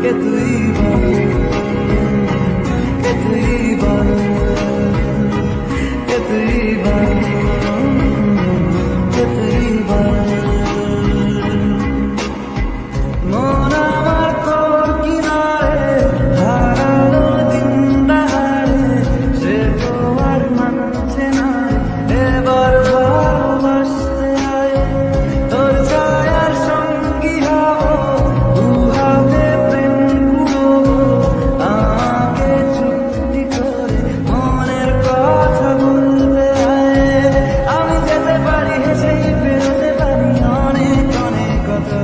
কে তুই বল, কে তুই বল, কে তুই বল, কে তুই বল। মন আমার তোর কিনারে হারালো দিন দাহারে, সে তো আর মানছে না এবার ভালোবাসতে আয়। তোর ছায়ার সঙ্গী হব, দু হাতে প্রেম কুড়োবো, আমাকে চুক্তি করে মনের কথা বলবে আয়। আমি যেতে পারি হেসেই বেরোতে পারি অনেক অনেক কথা,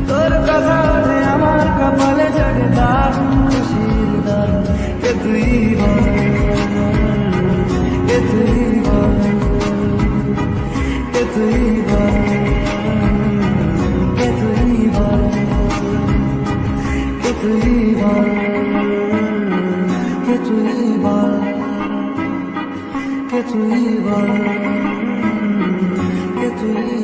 তোর কথা ওঠে আমার কপালে জাগে দারুণ খুশির দারুণ। কে তুই বল, কে তুই বল, কে তুই বল, কে তুই বল, কে তুই বল, কে তুই বল, কে তুই বল, কে তুই